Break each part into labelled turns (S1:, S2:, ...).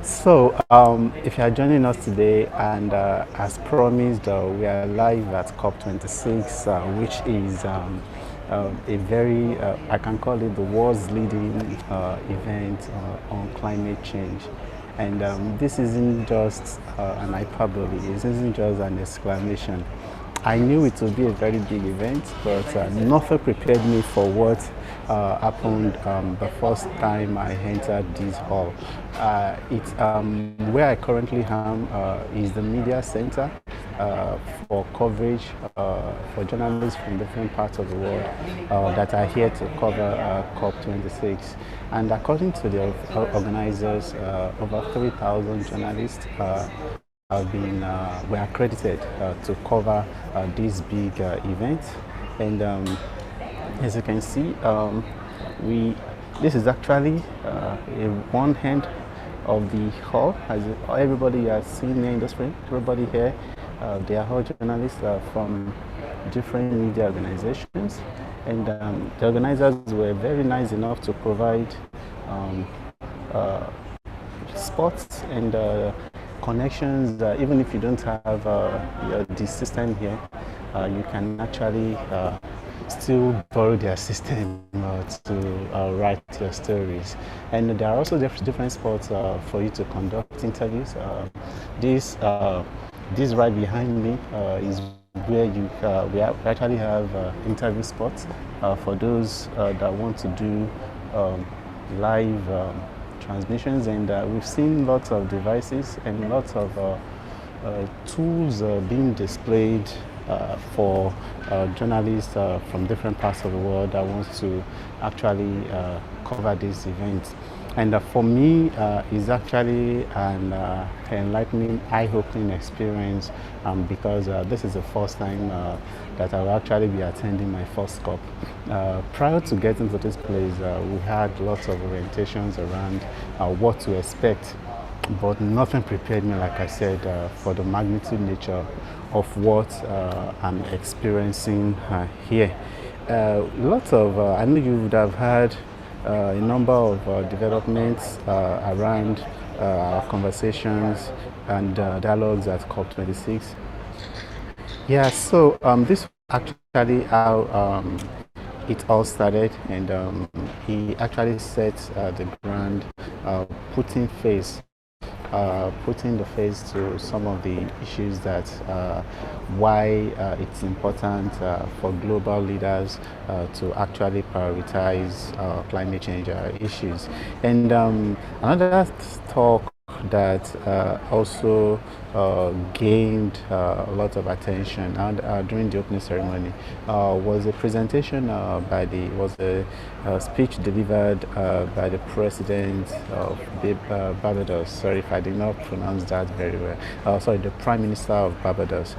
S1: If you are joining us today, and as promised, we are live at COP26, which is a very, I can call it the world's leading event on climate change. And this isn't just an hyperbole, it isn't just an exclamation. I knew it would be a very big event, but nothing prepared me for what happened the first time I entered this hall. Where I currently am is the media center for coverage for journalists from different parts of the world that are here to cover COP26. And according to the organizers, over 3,000 journalists were accredited to cover this big event. And as you can see, this is actually one end of the hall. As everybody has seen here in the screen, everybody here, they are all journalists from different media organizations. And the organizers were very nice enough to provide spots and connections. Even if you don't have the system here, you can actually still borrow their system to write your stories. And there are also different spots for you to conduct interviews. This right behind me is where we actually have interview spots for those that want to do live transmissions. And we've seen lots of devices and lots of tools being displayed for journalists from different parts of the world that wants to actually cover this event. And for me, it's actually an enlightening, eye-opening experience because this is the first time that I will actually be attending my first COP. Prior to getting to this place, we had lots of orientations around what to expect, but nothing prepared me, like I said, for the magnitude nature of what I'm experiencing here. I know you would have had a number of developments around our conversations and dialogues at COP26. Yeah, so this is actually how it all started, and he actually set the ground, putting the face to some of the issues that why it's important for global leaders to actually prioritize climate change issues. And another talk that also gained a lot of attention during the opening ceremony was a presentation was a speech delivered by the president of Barbados. Sorry if I did not pronounce that very well. Sorry, the Prime Minister of Barbados.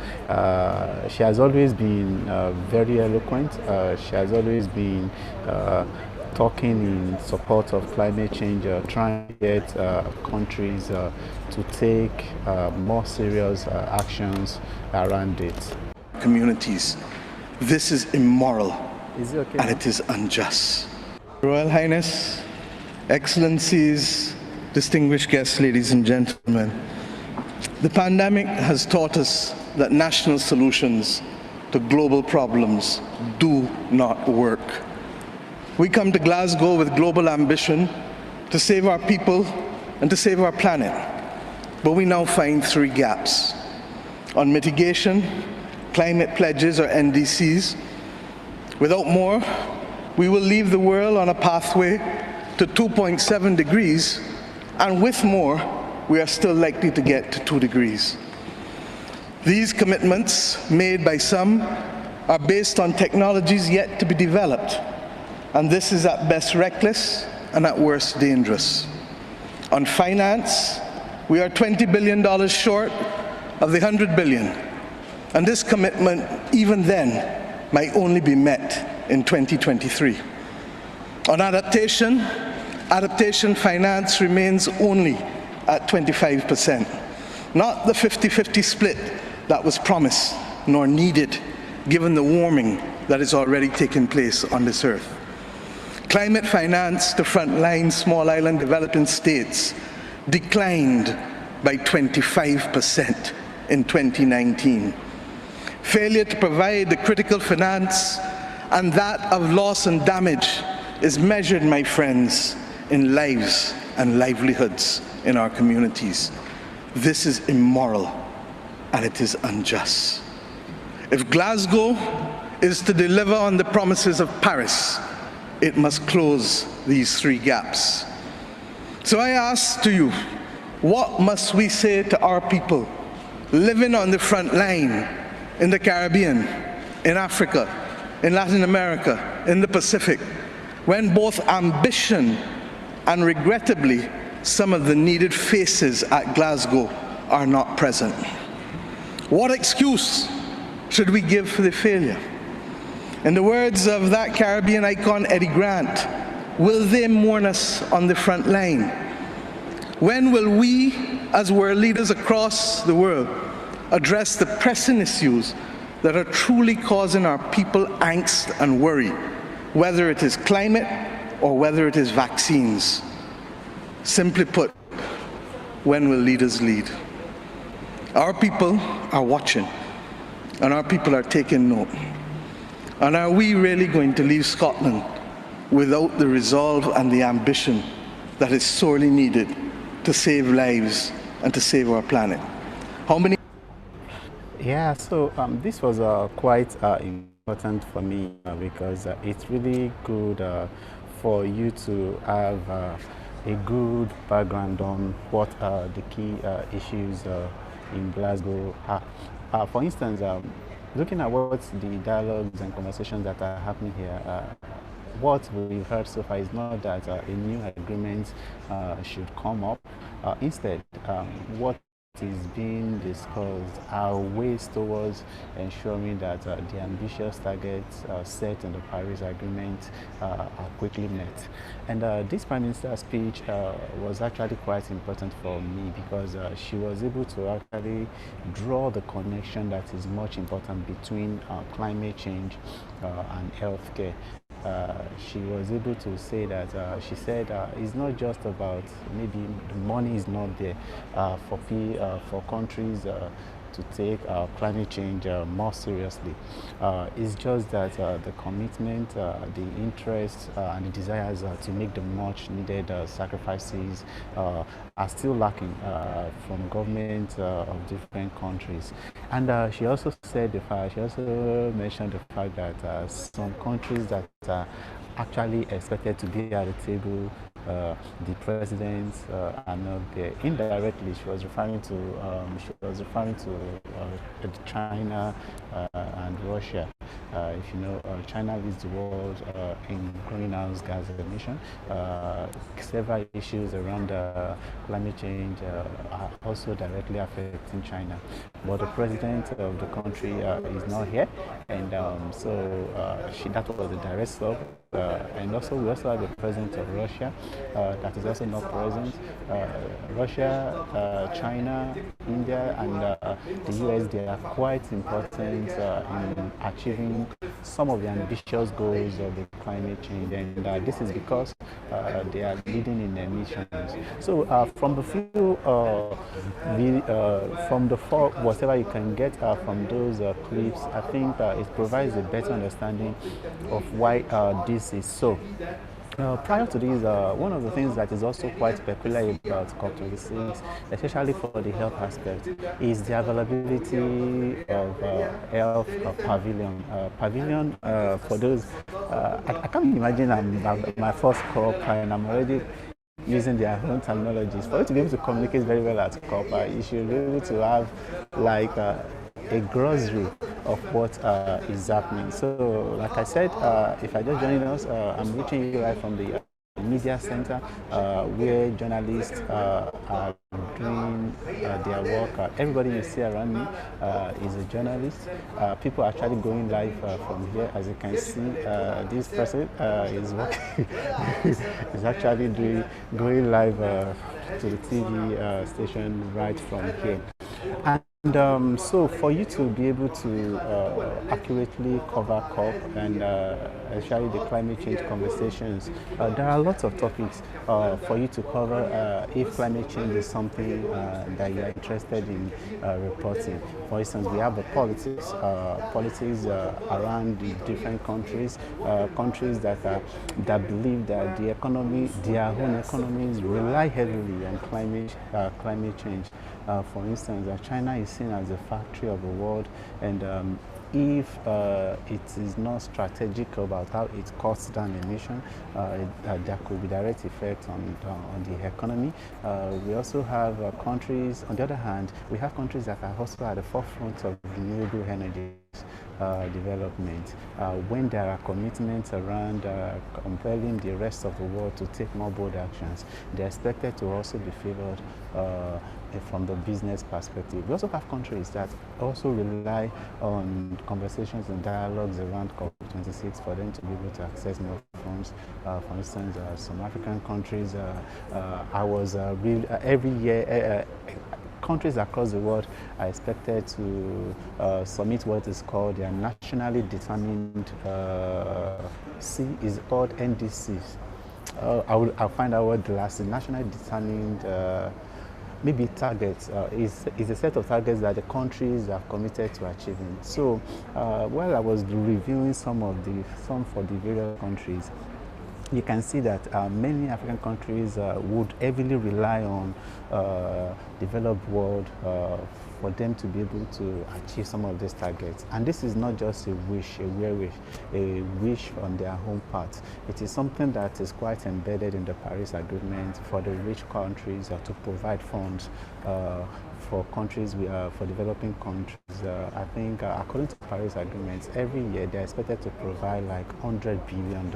S1: She has always been very eloquent. She has always been talking in support of climate change, trying to get countries to take more serious actions around it.
S2: Communities, this is immoral.
S1: Is it okay?
S2: And it is unjust. Royal Highness, Excellencies, distinguished guests, ladies and gentlemen, the pandemic has taught us that national solutions to global problems do not work. We come to Glasgow with global ambition to save our people and to save our planet. But we now find three gaps. On mitigation, climate pledges or NDCs. Without more, we will leave the world on a pathway to 2.7 degrees, and with more, we are still likely to get to 2 degrees. These commitments made by some are based on technologies yet to be developed. And this is at best reckless and at worst dangerous. On finance, we are $20 billion short of the $100 billion. And this commitment, even then, might only be met in 2023. On adaptation finance remains only at 25%, not the 50-50 split that was promised nor needed, given the warming that is already taking place on this earth. Climate finance to frontline small island developing states declined by 25% in 2019. Failure to provide the critical finance and that of loss and damage is measured, my friends, in lives and livelihoods in our communities. This is immoral and it is unjust. If Glasgow is to deliver on the promises of Paris, it must close these three gaps. So I ask to you, what must we say to our people living on the front line in the Caribbean, in Africa, in Latin America, in the Pacific, when both ambition and regrettably some of the needed faces at Glasgow are not present? What excuse should we give for the failure? In the words of that Caribbean icon, Eddie Grant, will they mourn us on the front line? When will we, as world leaders across the world, address the pressing issues that are truly causing our people angst and worry, whether it is climate or whether it is vaccines? Simply put, when will leaders lead? Our people are watching, and our people are taking note. And are we really going to leave Scotland without the resolve and the ambition that is sorely needed to save lives and to save our planet? How many?
S1: Yeah, so this was quite important for me because it's really good for you to have a good background on what the key issues in Glasgow are. For instance, looking at what the dialogues and conversations that are happening here, what we've heard so far is not that a new agreement should come up. Instead, what is being discussed are ways towards ensuring that the ambitious targets set in the Paris Agreement are quickly met. And this Prime Minister's speech was actually quite important for me because she was able to actually draw the connection that is much important between climate change and healthcare. She was able to say that, she said it's not just about maybe the money is not there for countries to take climate change more seriously. It's just that the commitment, the interest and the desires to make the much needed sacrifices are still lacking from governments of different countries. And she also said she also mentioned the fact that some countries that are actually expected to be at the table, the presidents are not there. Indirectly, she was referring to China and Russia. If you know, China leads the world in greenhouse gas emission. Several issues around climate change are also directly affecting China. But the president of the country is not here, and that was the direct stop. And also, we also have the president of Russia that is also not present. Russia, China, India, and the US, they are quite important in achieving some of the ambitious goals of the climate change, and this is because they are leading in emissions. So from the few, from the four, whatever you can get from those clips, I think it provides a better understanding of why this is so. Prior to this, one of the things that is also quite peculiar about COP26, especially for the health aspect, is the availability of health pavilion. Pavilion, for those, I can't imagine I'm my first COP and I'm already using their own terminologies. For you to be able to communicate very well at COP, you should be able to have like a grocery of what is happening. So, like I said, if I just joining us, I'm reaching you right from the media center where journalists are doing their work. Everybody you see around me is a journalist. People are actually going live from here. As you can see, this person is working is actually going live to the TV station right from here. And So for you to be able to accurately cover COP and especially the climate change conversations, there are lots of topics for you to cover if climate change is something that you are interested in reporting. For instance, we have the politics around the different countries, countries that believe that the economy, their own economies rely heavily on climate change. For instance, China is seen as the factory of the world, and if it is not strategic about how it cuts down emission, there could be direct effect on the economy. We also have countries, on the other hand, we have countries that are also at the forefront of renewable energy development. When there are commitments around compelling the rest of the world to take more bold actions, they're expected to also be favored from the business perspective. We also have countries that also rely on conversations and dialogues around COP26 for them to be able to access more funds. For instance, some African countries, every year, countries across the world are expected to submit what is called their nationally determined is called NDCs. I'll find out what the last is. Nationally determined maybe targets is a set of targets that the countries have committed to achieving. So while I was reviewing some for the various countries, you can see that many African countries would heavily rely on developed world for them to be able to achieve some of these targets. And this is not just a wish, a wish on their own part. It is something that is quite embedded in the Paris Agreement for the rich countries to provide funds for countries, for developing countries. I think according to Paris Agreements, every year they're expected to provide like $100 billion.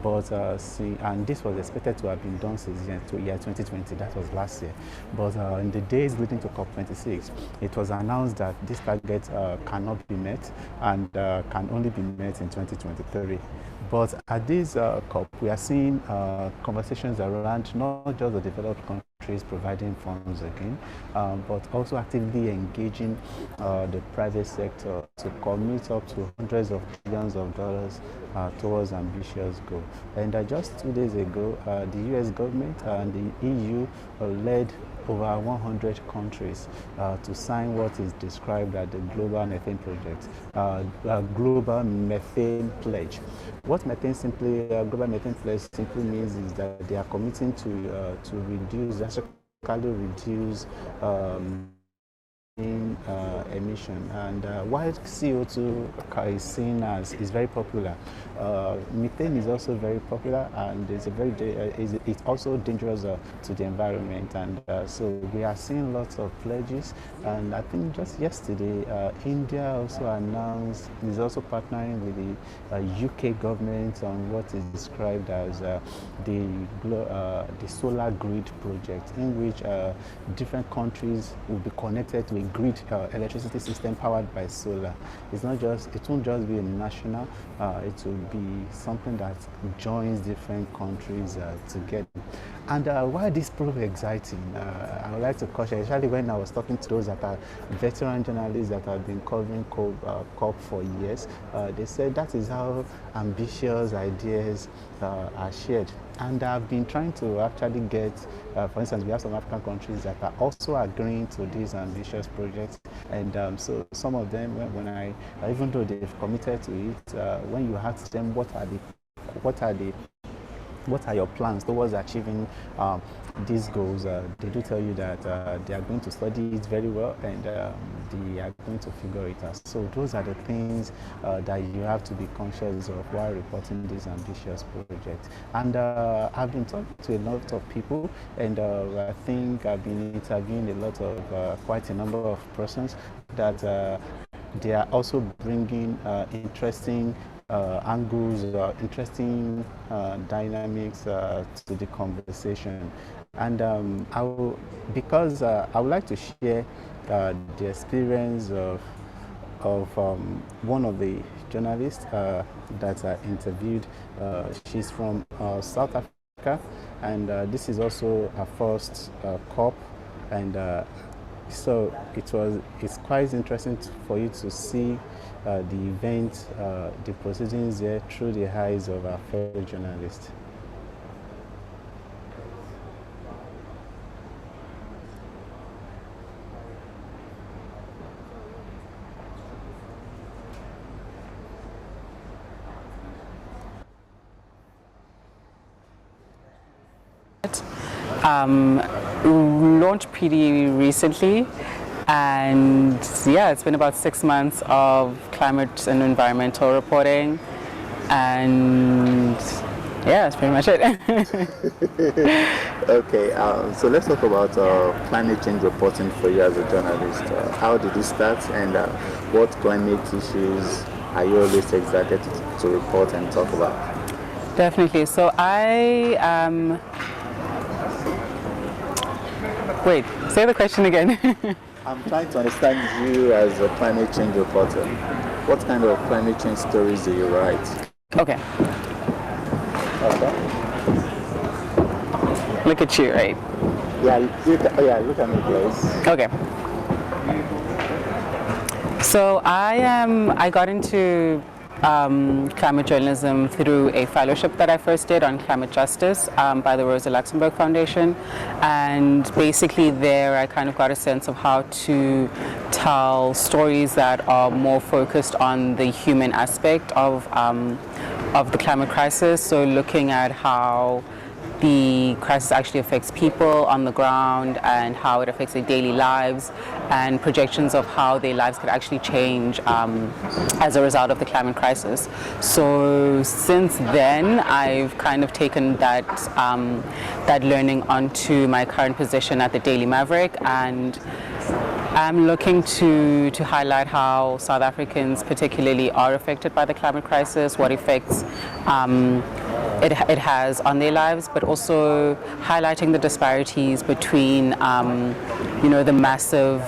S1: But and this was expected to have been done since year 2020. That was last year. But in the days leading to COP26, it was announced that this target cannot be met and can only be met in 2023. But at this COP, we are seeing conversations around not just the developed countries providing funds again, but also actively engaging the private sector to commit up to hundreds of billions of dollars towards ambitious goals. And just 2 days ago, the US government and the EU led over 100 countries to sign what is described as the Global Methane Project, Global Methane Pledge. What Global Methane Pledge simply means is that they are committing to drastically reduce emission. And while CO2 is seen as very popular, methane is also very popular, and it's also dangerous to the environment. And so we are seeing lots of pledges. And I think just yesterday, India also announced is also partnering with the UK government on what is described as the solar grid project, in which different countries will be connected to a grid electricity system powered by solar. It won't just be a national, it will be something that joins different countries together. And why this proved exciting, I would like to caution, especially when I was talking to those that are veteran journalists that have been covering COP for years, they said that is how ambitious ideas are shared. And I've been trying to actually get, for instance, we have some African countries that are also agreeing to these ambitious projects. And so some of them, even though they've committed to it, when you ask them what are your plans towards achieving these goals, they do tell you that they are going to study it very well, and they are going to figure it out. So those are the things that you have to be conscious of while reporting this ambitious project. And I've been talking to a lot of people, and I think I've been interviewing quite a number of persons that they are also bringing interesting angles, interesting dynamics to the conversation. And I would like to share the experience of one of the journalists that I interviewed. She's from South Africa, and this is also her first COP. And So it's quite interesting for you to see the event, the proceedings there through the eyes of our fellow journalists.
S3: Launched pretty recently, and yeah, it's been about 6 months of climate and environmental reporting, and yeah, that's pretty much it.
S4: Okay, so let's talk about climate change reporting for you as a journalist. How did it start, and what climate issues are you always excited to report and talk about?
S3: Definitely. So wait, say the question again.
S4: I'm trying to understand you as a climate change reporter. What kind of climate change stories do you write?
S3: Okay. Look at you, right?
S4: Yeah, look at me, please.
S3: Okay. So I got into climate journalism through a fellowship that I first did on climate justice by the Rosa Luxemburg Foundation, and basically there I kind of got a sense of how to tell stories that are more focused on the human aspect of the climate crisis. So looking at how the crisis actually affects people on the ground and how it affects their daily lives, and projections of how their lives could actually change as a result of the climate crisis. So since then, I've kind of taken that learning onto my current position at the Daily Maverick, and I'm looking to highlight how South Africans particularly are affected by the climate crisis, what effects it has on their lives, but also highlighting the disparities between the massive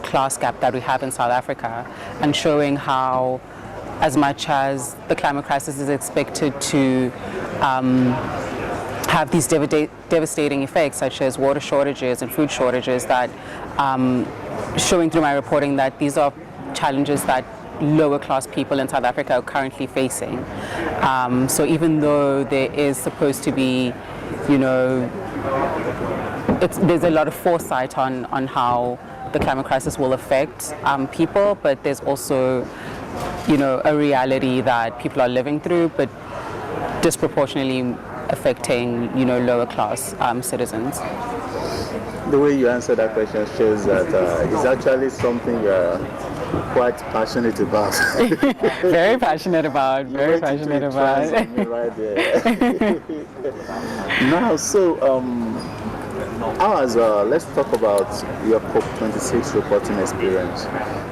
S3: class gap that we have in South Africa, and showing how, as much as the climate crisis is expected to have these devastating effects such as water shortages and food shortages, that showing through my reporting that these are challenges that lower class people in South Africa are currently facing. So even though there is supposed to be, there's a lot of foresight on how the climate crisis will affect people, but there's also, a reality that people are living through, but disproportionately affecting, lower class citizens.
S4: The way you answer that question shows that it's actually something you're quite passionate about.
S3: Very passionate about. Very passionate about.
S4: Right there. Now, so let's talk about your COP26 reporting experience.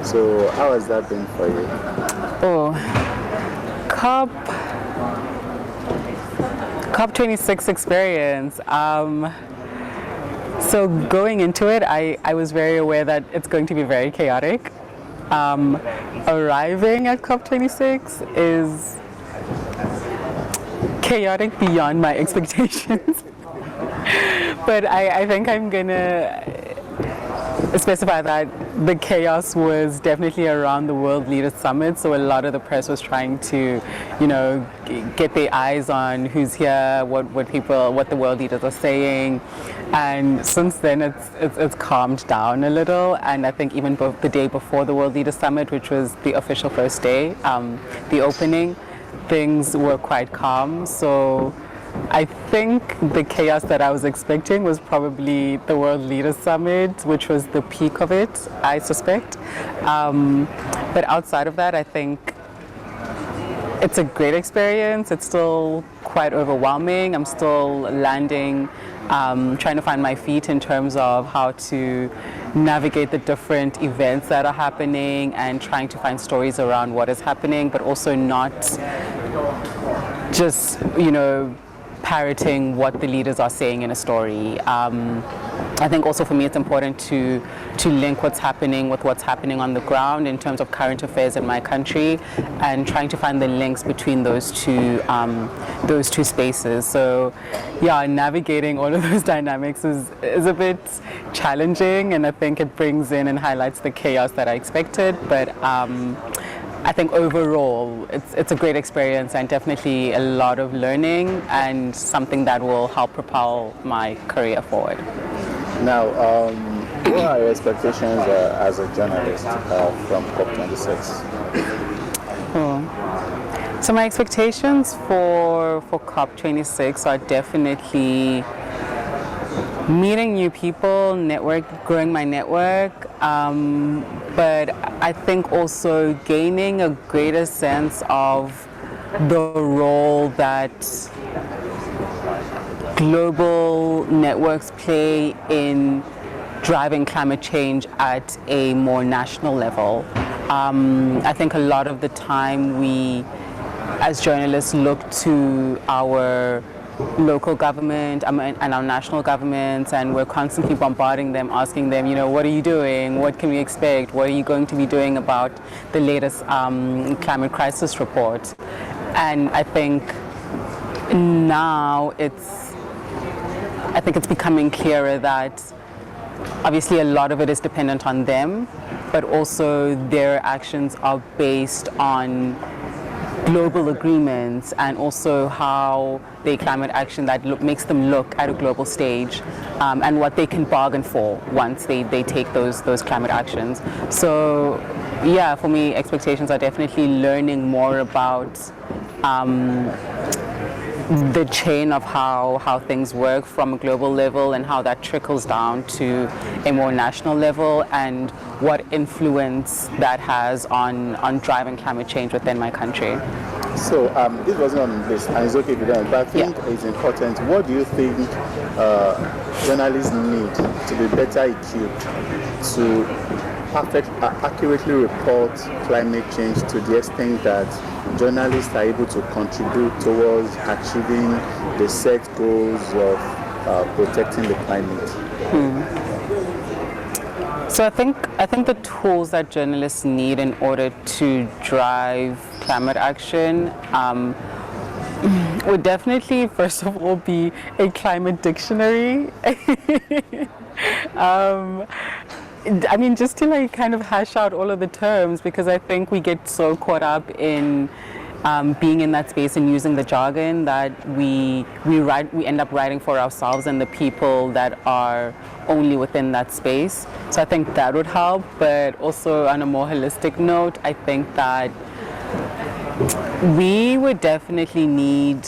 S4: So how has that been for you?
S3: Oh, COP26 experience. So going into it, I was very aware that it's going to be very chaotic. Arriving at COP26 is chaotic beyond my expectations. But I think I'm gonna specify that the chaos was definitely around the World Leaders Summit, so a lot of the press was trying to, get their eyes on who's here, what the world leaders are saying, and since then it's calmed down a little. And I think even the day before the World Leaders Summit, which was the official first day, the opening, things were quite calm. So I think the chaos that I was expecting was probably the World Leaders Summit, which was the peak of it, I suspect. But outside of that, I think it's a great experience. It's still quite overwhelming. I'm still landing, trying to find my feet in terms of how to navigate the different events that are happening and trying to find stories around what is happening, but also not just, parroting what the leaders are saying in a story. I think also for me it's important to link what's happening with what's happening on the ground in terms of current affairs in my country, and trying to find the links between those two spaces. So yeah, navigating all of those dynamics is a bit challenging, and I think it brings in and highlights the chaos that I expected, but I think overall it's a great experience and definitely a lot of learning and something that will help propel my career forward.
S4: Now, what are your expectations as a journalist from COP26?
S3: So my expectations for COP26 are definitely meeting new people, growing my network, but I think also gaining a greater sense of the role that global networks play in driving climate change at a more national level. I think a lot of the time we, as journalists, look to our local government and our national governments, and we're constantly bombarding them, asking them, what are you doing? What can we expect? What are you going to be doing about the latest climate crisis report? And I think now it's becoming clearer that obviously a lot of it is dependent on them, but also their actions are based on global agreements, and also how they climate action that makes them look at a global stage, and what they can bargain for once they take those climate actions. So yeah, for me, expectations are definitely learning more about the chain of how things work from a global level, and how that trickles down to a more national level, and what influence that has on driving climate change within my country.
S4: So this wasn't on this, and it's okay if you don't, but I think it's important. What do you think journalists need to be better equipped to accurately report climate change to the extent that journalists are able to contribute towards achieving the set goals of protecting the climate?
S3: So I think the tools that journalists need in order to drive climate action would definitely, first of all, be a climate dictionary. I mean, just to kind of hash out all of the terms, because I think we get so caught up in being in that space and using the jargon that we end up writing for ourselves and the people that are only within that space. So I think that would help, but also on a more holistic note, I think that we would definitely need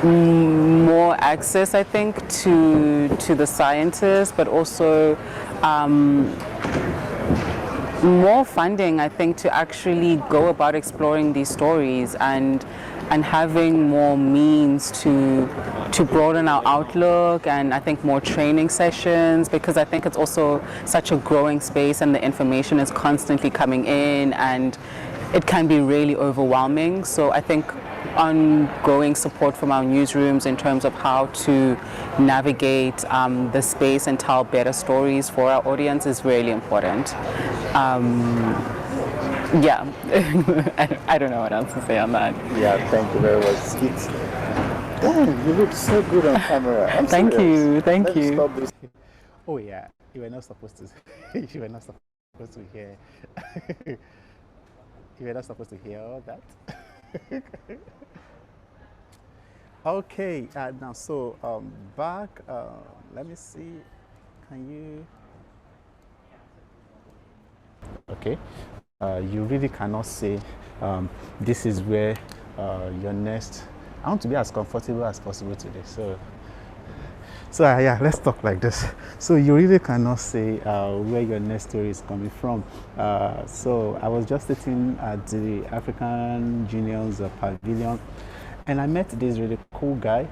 S3: more access, I think, to the scientists, but also more funding, I think, to actually go about exploring these stories, and having more means to broaden our outlook, and I think more training sessions, because I think it's also such a growing space and the information is constantly coming in and it can be really overwhelming. So I think ongoing support from our newsrooms in terms of how to navigate the space and tell better stories for our audience is really important. Yeah, I don't know what else to say on that.
S4: Yeah, thank you very much. Damn, you look so good on camera.
S3: Thank you.
S4: Stop this.
S1: Oh yeah, you were not supposed to. You were not supposed to hear. You were not supposed to hear all that. Okay, now so back. Let me see. Can you? Okay. You really cannot say this is where your next. I want to be as comfortable as possible today. So yeah, let's talk like this. So you really cannot say where your next story is coming from. So I was just sitting at the African Union's pavilion, and I met this really cool guy.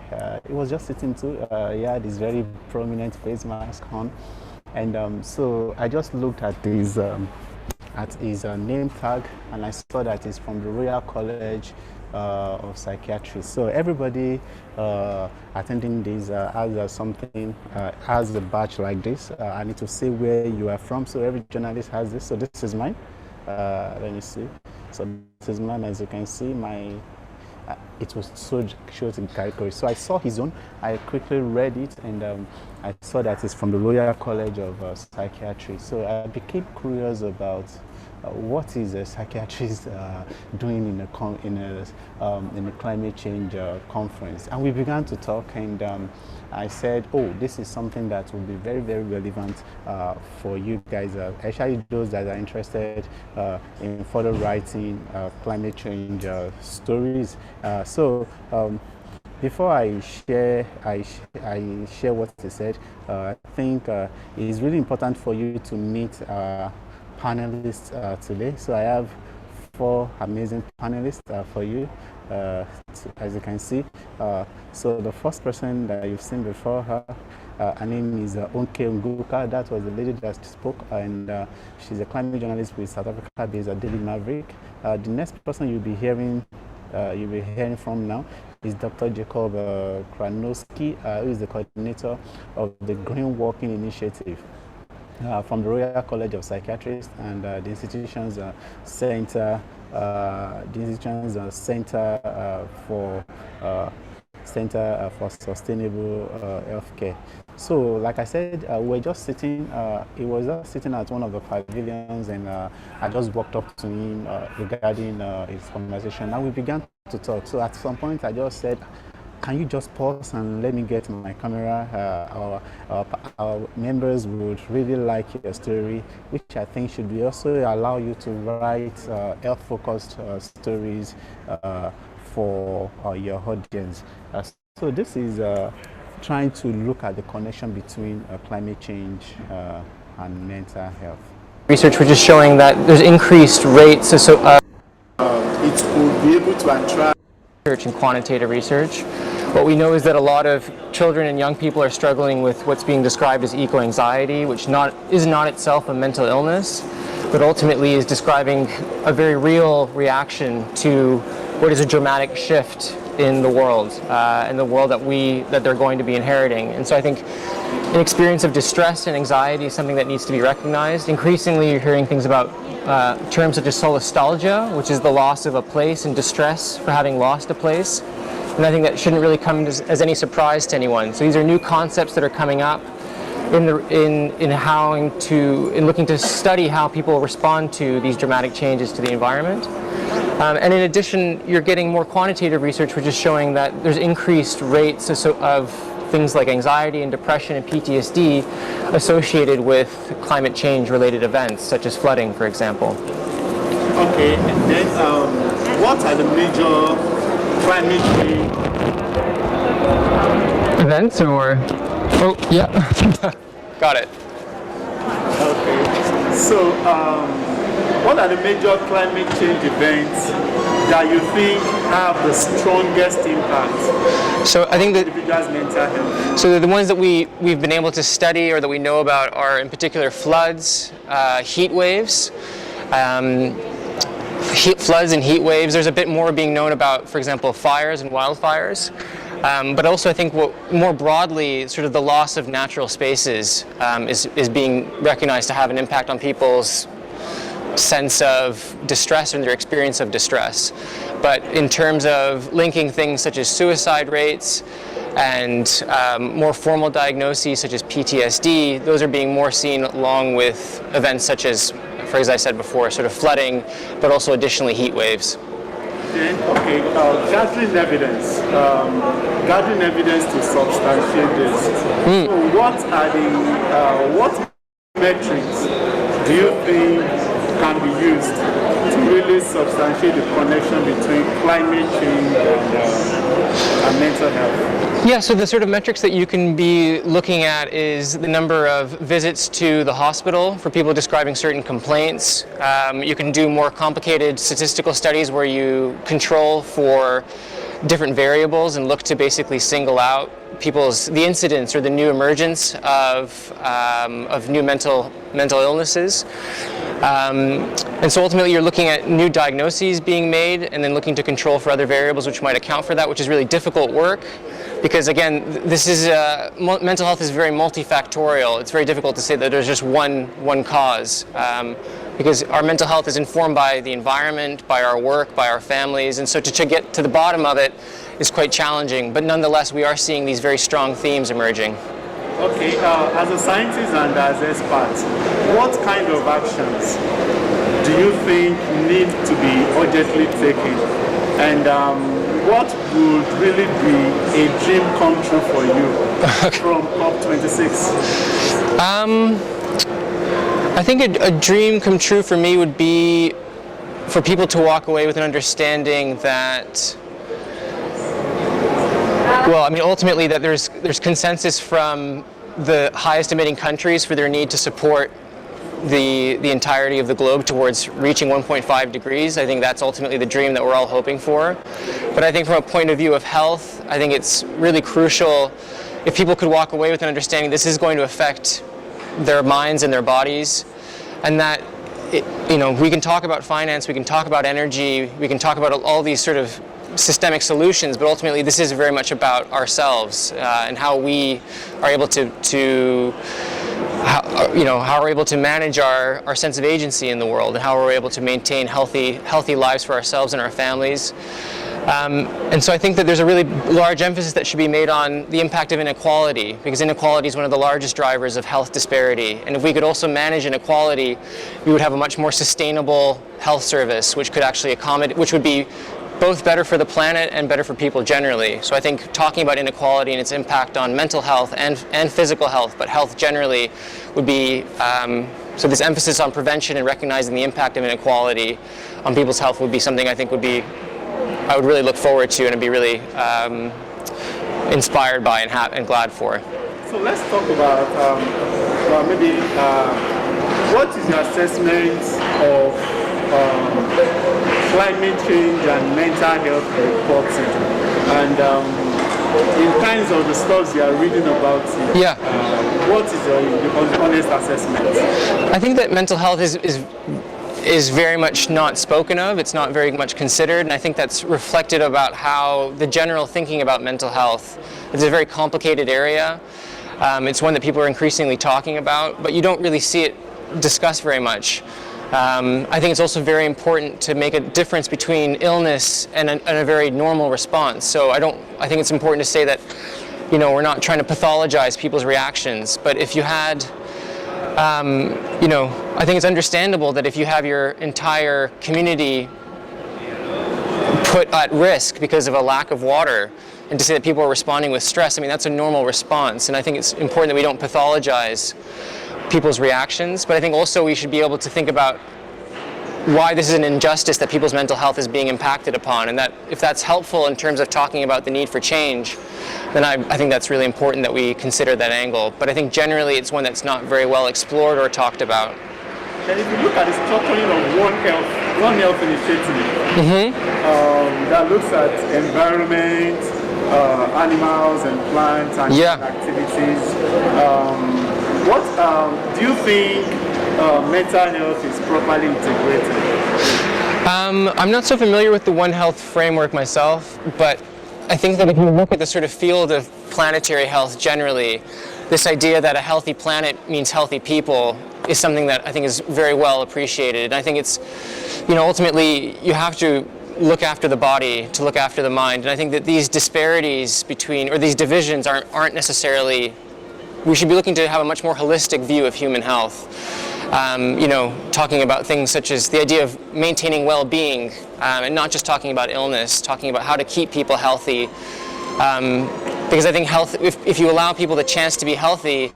S1: He was just sitting too. He had this very prominent face mask on, and so I just looked at his name tag, and I saw that he's from the Royal College of psychiatry. So everybody attending this has something, has a badge like this. I need to say where you are from. So every journalist has this. So this is mine. Let me see. So this is mine. As you can see, it was so short in category. So I saw his own. I quickly read it, and I saw that it's from the Royal College of Psychiatry. So I became curious about what is a psychiatrist doing in a climate change conference. And we began to talk, and I said, oh, this is something that will be very, very relevant for you guys, especially those that are interested in further writing climate change stories. Before I share what he said, I think it is really important for you to meet panelists today. So I have 4 amazing panelists for you, as you can see. So the first person that you've seen before, her name is Onke Nguka. That was the lady that spoke, and she's a climate journalist with South Africa based at Daily Maverick. The next person you'll be hearing from now is Dr. Jacob Kranowski, who is the coordinator of the Green Walking Initiative from the Royal College of Psychiatrists and the institution's Center for Sustainable Healthcare. So, like I said, we're just sitting. He was just sitting at one of the pavilions, and I just walked up to him regarding his conversation, and we began to talk. So, at some point, I just said, "Can you just pause and let me get my camera? Our members would really like your story, which I think should be also allow you to write health-focused stories for your audience." So this is trying to look at the connection between climate change and mental health.
S5: Research which is showing that there's increased rates.
S4: It could be able to attract
S5: research and quantitative research. What we know is that a lot of children and young people are struggling with what's being described as eco-anxiety, which is not itself a mental illness, but ultimately is describing a very real reaction to what is a dramatic shift in the world that they're going to be inheriting. And so I think an experience of distress and anxiety is something that needs to be recognized. Increasingly, you're hearing things about terms such as solastalgia, which is the loss of a place, and distress for having lost a place. And I think that shouldn't really come as any surprise to anyone. So these are new concepts that are coming up in looking to study how people respond to these dramatic changes to the environment. And in addition, you're getting more quantitative research which is showing that there's increased rates of things like anxiety and depression and PTSD associated with climate change related events such as flooding, for example.
S4: Okay, and then what are the major climate change
S5: events or? Oh, yeah. Got it.
S4: Okay, so what are the major climate change events that you think have the strongest impact?
S5: So I think that
S4: individuals' mental health.
S5: So the ones that we've been able to study or that we know about are in particular floods, heat waves. Floods and heat waves. There's a bit more being known about, for example, fires and wildfires. But also I think more broadly, sort of the loss of natural spaces is being recognized to have an impact on people's sense of distress and their experience of distress. But in terms of linking things such as suicide rates and more formal diagnoses such as PTSD, those are being more seen along with events such as I said before, sort of flooding, but also additionally heat waves.
S4: Okay, gathering evidence to substantiate this. So what metrics do you think can be used to really substantiate the connection between climate change and mental health?
S5: Yeah, so the sort of metrics that you can be looking at is the number of visits to the hospital for people describing certain complaints. You can do more complicated statistical studies where you control for different variables and look to basically single out the incidence or the new emergence of new mental illnesses. And so ultimately you're looking at new diagnoses being made and then looking to control for other variables which might account for that, which is really difficult work. Because again, this is mental health is very multifactorial. It's very difficult to say that there's just one cause, because our mental health is informed by the environment, by our work, by our families, and so to get to the bottom of it is quite challenging. But nonetheless, we are seeing these very strong themes emerging.
S4: Okay, as a scientist and as experts, what kind of actions do you think need to be urgently taken, and what would really be a dream come true for you from COP26?
S5: I think a dream come true for me would be for people to walk away with an understanding that, well, I mean, ultimately that there's consensus from the highest emitting countries for their need to support the entirety of the globe towards reaching 1.5 degrees. I think that's ultimately the dream that we're all hoping for. But I think from a point of view of health, I think it's really crucial if people could walk away with an understanding this is going to affect their minds and their bodies, and that we can talk about finance, we can talk about energy, we can talk about all these sort of systemic solutions, but ultimately this is very much about ourselves and how we are able how we're able to manage our sense of agency in the world, and how we're able to maintain healthy lives for ourselves and our families. And so I think that there's a really large emphasis that should be made on the impact of inequality, because inequality is one of the largest drivers of health disparity. And if we could also manage inequality, we would have a much more sustainable health service, which could actually accommodate, which would be both better for the planet and better for people generally. So I think talking about inequality and its impact on mental health and physical health, but health generally, would be, so this emphasis on prevention and recognizing the impact of inequality on people's health would be something I think I would really look forward to and be really inspired by and glad for.
S4: So let's talk about what is your assessment of climate change and mental health reporting, and in kinds of the stuff you are reading about it, what is your honest assessment?
S5: I think that mental health is very much not spoken of. It's not very much considered, and I think that's reflected about how the general thinking about mental health is a very complicated area. It's one that people are increasingly talking about, but you don't really see it discussed very much. I think it's also very important to make a difference between illness and a very normal response. So I think it's important to say that, we're not trying to pathologize people's reactions, but if you had, I think it's understandable that if you have your entire community put at risk because of a lack of water, and to say that people are responding with stress, I mean, that's a normal response, and I think it's important that we don't pathologize people's reactions, but I think also we should be able to think about why this is an injustice that people's mental health is being impacted upon, and that if that's helpful in terms of talking about the need for change, then I think that's really important that we consider that angle. But I think generally it's one that's not very well explored or talked about.
S4: And if you look at the structuring of One Health initiative, that looks at environment, animals and plants and activities, what do you think mental health is properly integrated?
S5: I'm not so familiar with the One Health framework myself, but I think that if you look at the sort of field of planetary health generally, this idea that a healthy planet means healthy people is something that I think is very well appreciated. And I think it's, ultimately you have to look after the body to look after the mind. And I think that these disparities or these divisions aren't necessarily, we should be looking to have a much more holistic view of human health. Talking about things such as the idea of maintaining well-being, and not just talking about illness, talking about how to keep people healthy. Because I think health, if you allow people the chance to be healthy,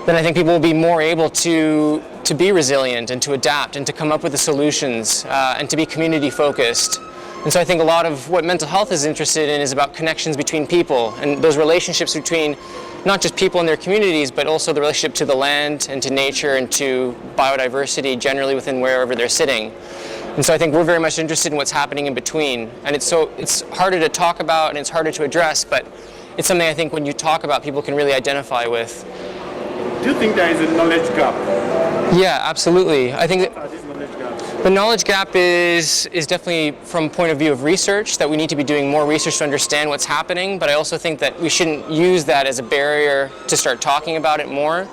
S5: then I think people will be more able to be resilient and to adapt and to come up with the solutions and to be community focused. And so I think a lot of what mental health is interested in is about connections between people and those relationships between not just people in their communities, but also the relationship to the land and to nature and to biodiversity generally within wherever they're sitting. And so I think we're very much interested in what's happening in between. And it's harder to talk about and it's harder to address, but it's something I think when you talk about, people can really identify with.
S4: Do you think there is a knowledge gap?
S5: Yeah, absolutely. I think
S4: What are
S5: The knowledge gap is definitely from a point of view of research, that we need to be doing more research to understand what's happening, but I also think that we shouldn't use that as a barrier to start talking about it more.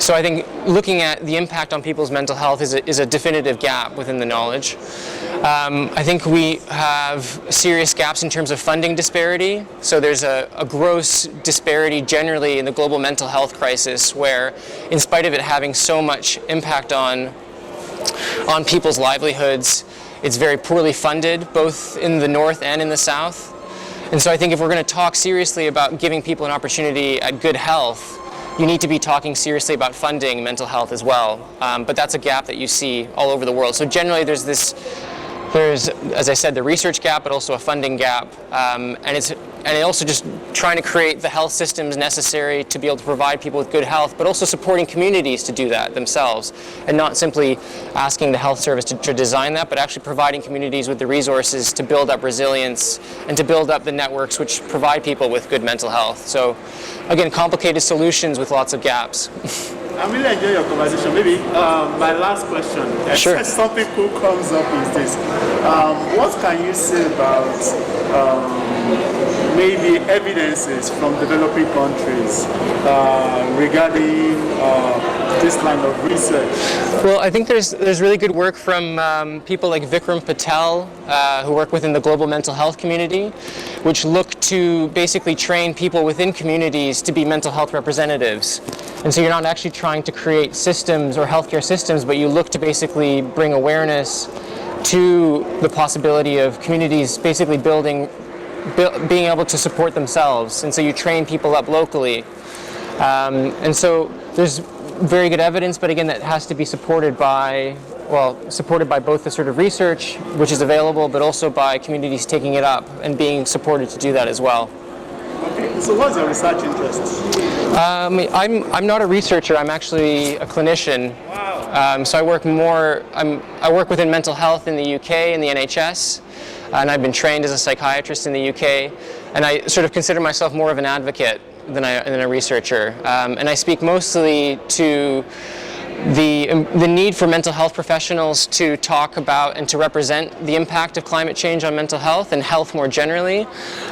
S5: So I think looking at the impact on people's mental health is a definitive gap within the knowledge. I think we have serious gaps in terms of funding disparity. So there's a gross disparity generally in the global mental health crisis, where in spite of it having so much impact on people's livelihoods, it's very poorly funded, both in the north and in the south. And so I think if we're going to talk seriously about giving people an opportunity at good health, you need to be talking seriously about funding mental health as well. But that's a gap that you see all over the world. So generally there's, as I said, the research gap, but also a funding gap. And it also just trying to create the health systems necessary to be able to provide people with good health, but also supporting communities to do that themselves, and not simply asking the health service to design that, but actually providing communities with the resources to build up resilience and to build up the networks which provide people with good mental health. So again, complicated solutions with lots of gaps.
S4: I really enjoy your conversation. Maybe my last question,
S5: Sure.
S4: something cool comes up is this. What can you say about maybe evidences from developing countries regarding this kind of research?
S5: Well, I think there's really good work from people like Vikram Patel, who work within the global mental health community, which look to basically train people within communities to be mental health representatives. And so you're not actually trying to create systems or healthcare systems, but you look to basically bring awareness to the possibility of communities basically being able to support themselves. And so you train people up locally. And so there's very good evidence, but again, that has to be supported by both the sort of research which is available, but also by communities taking it up and being supported to do that as well.
S4: Okay, so what's your research interest?
S5: I'm not a researcher, I'm actually a clinician.
S4: Wow.
S5: So I work within mental health in the UK in the NHS, and I've been trained as a psychiatrist in the UK, and I sort of consider myself more of an advocate than a researcher. And I speak mostly to the need for mental health professionals to talk about and to represent the impact of climate change on mental health and health more generally.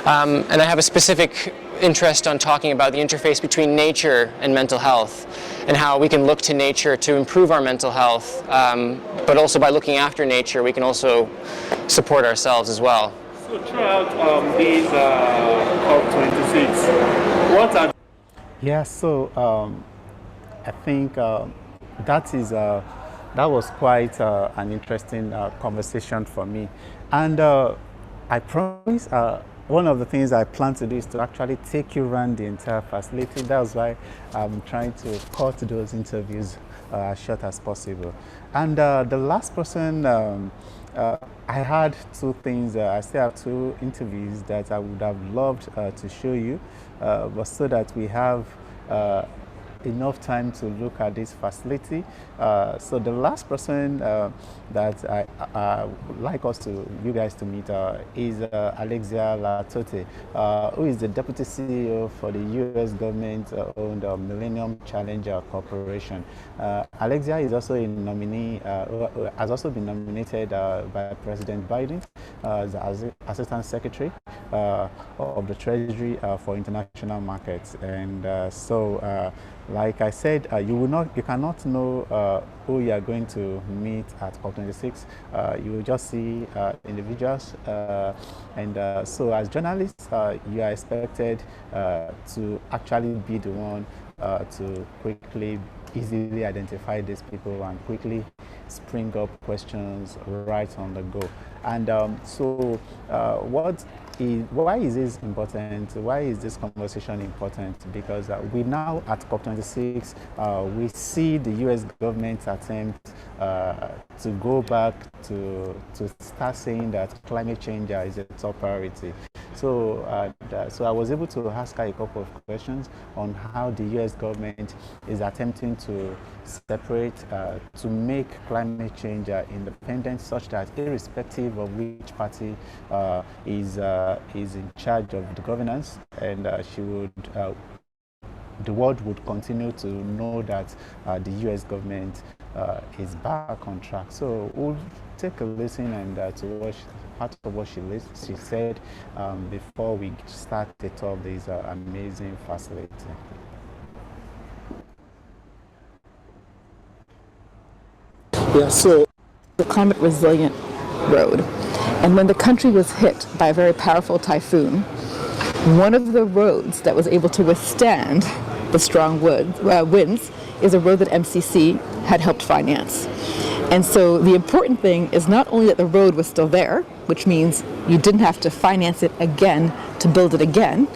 S5: And I have a specific interest on talking about the interface between nature and mental health, and how we can look to nature to improve our mental health, but also by looking after nature we can also support ourselves as well.
S4: So throughout these COP26, what are...
S1: Yeah, so I think that was quite an interesting conversation for me, and I promise one of the things I plan to do is to actually take you around the entire facility. That's why I'm trying to cut those interviews as short as possible. And the last person, I had two things. I still have two interviews that I would have loved to show you, but so that we have enough time to look at this facility. So the last person that I would like you guys to meet is Alexia Latote, who is the Deputy CEO for the U.S. government-owned Millennium Challenger Corporation. Alexia is also a nominee, has also been nominated by President Biden as Assistant Secretary of the Treasury for International Markets. And so like I said, you cannot know who you are going to meet at COP26. You will just see individuals, and so as journalists, you are expected to actually be the one to quickly, easily identify these people and quickly spring up questions right on the go. And so why is this important? Why is this conversation important? Because we now at COP26, we see the U.S. government's attempt to go back to start saying that climate change is a top priority. So, so I was able to ask her a couple of questions on how the U.S. government is attempting to separate, to make climate change independent, such that irrespective of which party is in charge of the governance, and she would the world would continue to know that the US government is back on track. So we'll take a listen and to watch part of what she said before we start to talk this amazing facility.
S6: Yeah, so the climate resilient road. And when the country was hit by a very powerful typhoon, one of the roads that was able to withstand the strong winds is a road that MCC had helped finance. And so the important thing is not only that the road was still there, which means you didn't have to finance it again to build it again,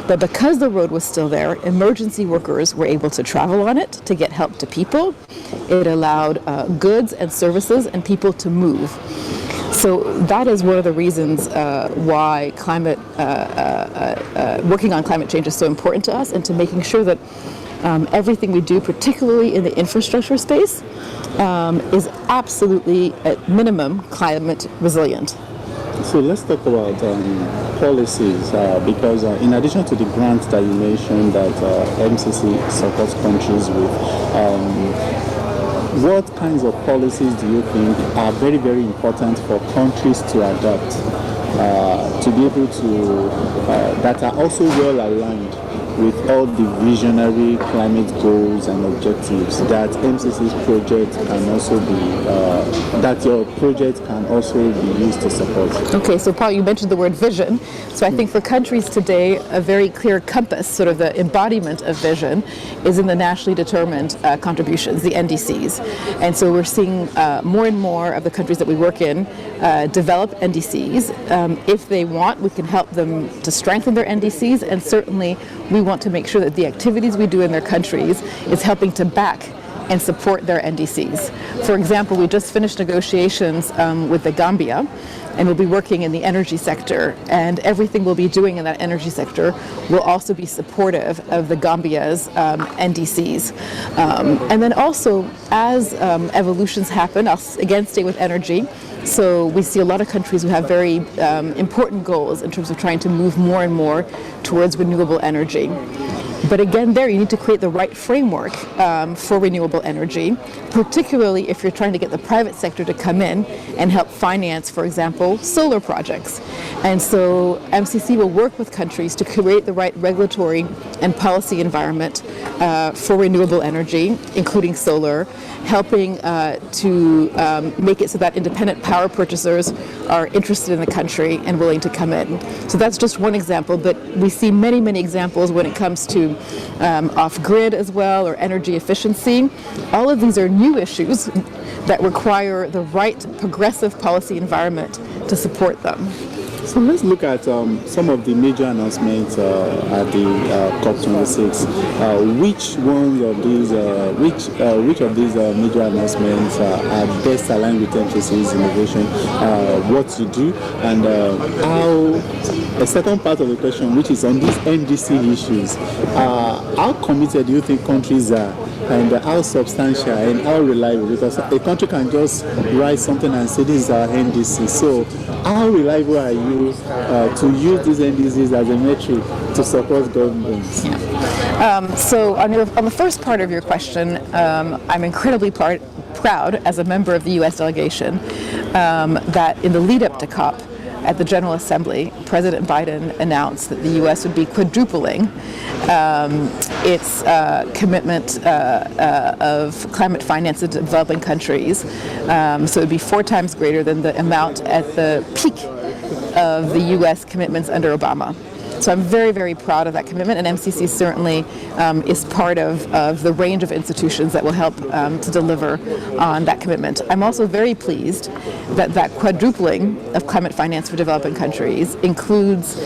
S6: but because the road was still there, emergency workers were able to travel on it to get help to people. It allowed goods and services and people to move. So that is one of the reasons why working on climate change is so important to us, and to making sure that everything we do, particularly in the infrastructure space, is absolutely, at minimum, climate resilient.
S1: So let's talk about policies, because in addition to the grants that you mentioned that MCC supports countries with, what kinds of policies do you think are very, very important for countries to adopt to be able to, that are also well aligned with all the visionary climate goals and objectives that MCC's project can also be, that your project can also be used to support?
S6: Okay, so Paul, you mentioned the word vision. So I think for countries today, a very clear compass, sort of the embodiment of vision, is in the nationally determined contributions, the NDCs. And so we're seeing more and more of the countries that we work in develop NDCs. If they want, we can help them to strengthen their NDCs, and certainly we want to make sure that the activities we do in their countries is helping to back and support their NDCs. For example, we just finished negotiations with the Gambia, and we'll be working in the energy sector, and everything we'll be doing in that energy sector will also be supportive of the Gambia's NDCs. And then also, as evolutions happen, I'll again stay with energy. So we see a lot of countries who have very important goals in terms of trying to move more and more towards renewable energy. But again, there you need to create the right framework for renewable energy, particularly if you're trying to get the private sector to come in and help finance, for example, solar projects. And so MCC will work with countries to create the right regulatory and policy environment for renewable energy, including solar, helping to make it so that independent power purchasers are interested in the country and willing to come in. So that's just one example, but we see many, many examples when it comes to off-grid as well, or energy efficiency. All of these are new issues that require the right progressive policy environment to support them.
S1: So let's look at some of the major announcements at the COP26. Which ones of these, which of these major announcements are best aligned with MCC's innovation, what you do, and how? A second part of the question, which is on these NDC issues, how committed do you think countries are, and how substantial and how reliable? Because a country can just write something and say this is our NDC. So how reliable are you to use these NDCs as a metric to support governments?
S6: Yeah. So on the first part of your question, I'm incredibly proud as a member of the U.S. delegation that in the lead up to COP, at the General Assembly, President Biden announced that the U.S. would be quadrupling its commitment of climate finance in developing countries. So it would be 4 times greater than the amount at the peak of the U.S. commitments under Obama. So I'm very, very proud of that commitment, and MCC certainly is part of the range of institutions that will help to deliver on that commitment. I'm also very pleased that that quadrupling of climate finance for developing countries includes